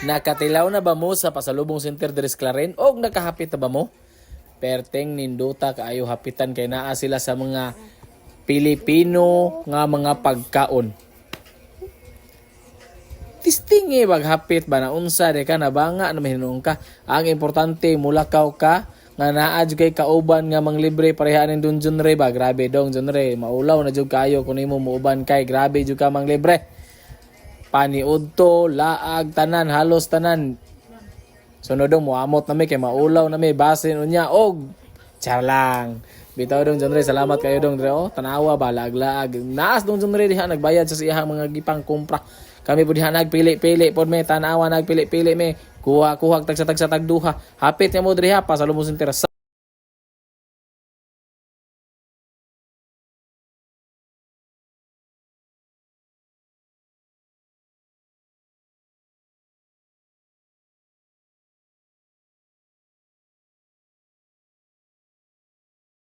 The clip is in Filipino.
Nakatilaw na ba mo sa pasalubong center diri sa Claren o nakahapit na ba mo? Perteng ninduta kaayo hapitan kay naa sila sa mga Pilipino nga mga pagkaon. Tistingi maghapit ba na unsa de ka na banga na mahinuon ka. Ang importante mulakaw ka nga naa jud kay kauban nga manglibre pareha ning Don Ray ba. Grabe dong John Ray, maulaw na jud kayo kun imo muuban kay grabe jud ka manglibre. Paniudto, laag, tanan, halos tanan. Sunodong muamot na may kay maulaw na may basin unya og char lang. Bitaw dong John Ray, salamat kayo dong Dre. Oh, tanawa ba laag-laag. Naas dong John Ray diha nagbayad sa iyang mga gipang kumpra. Kami po diha nagpili-pili pod may tanawa nagpili-pili may kuha-kuha tagsa-tagsa tagduha. Hapit niya mo Dre ha pasalubong center.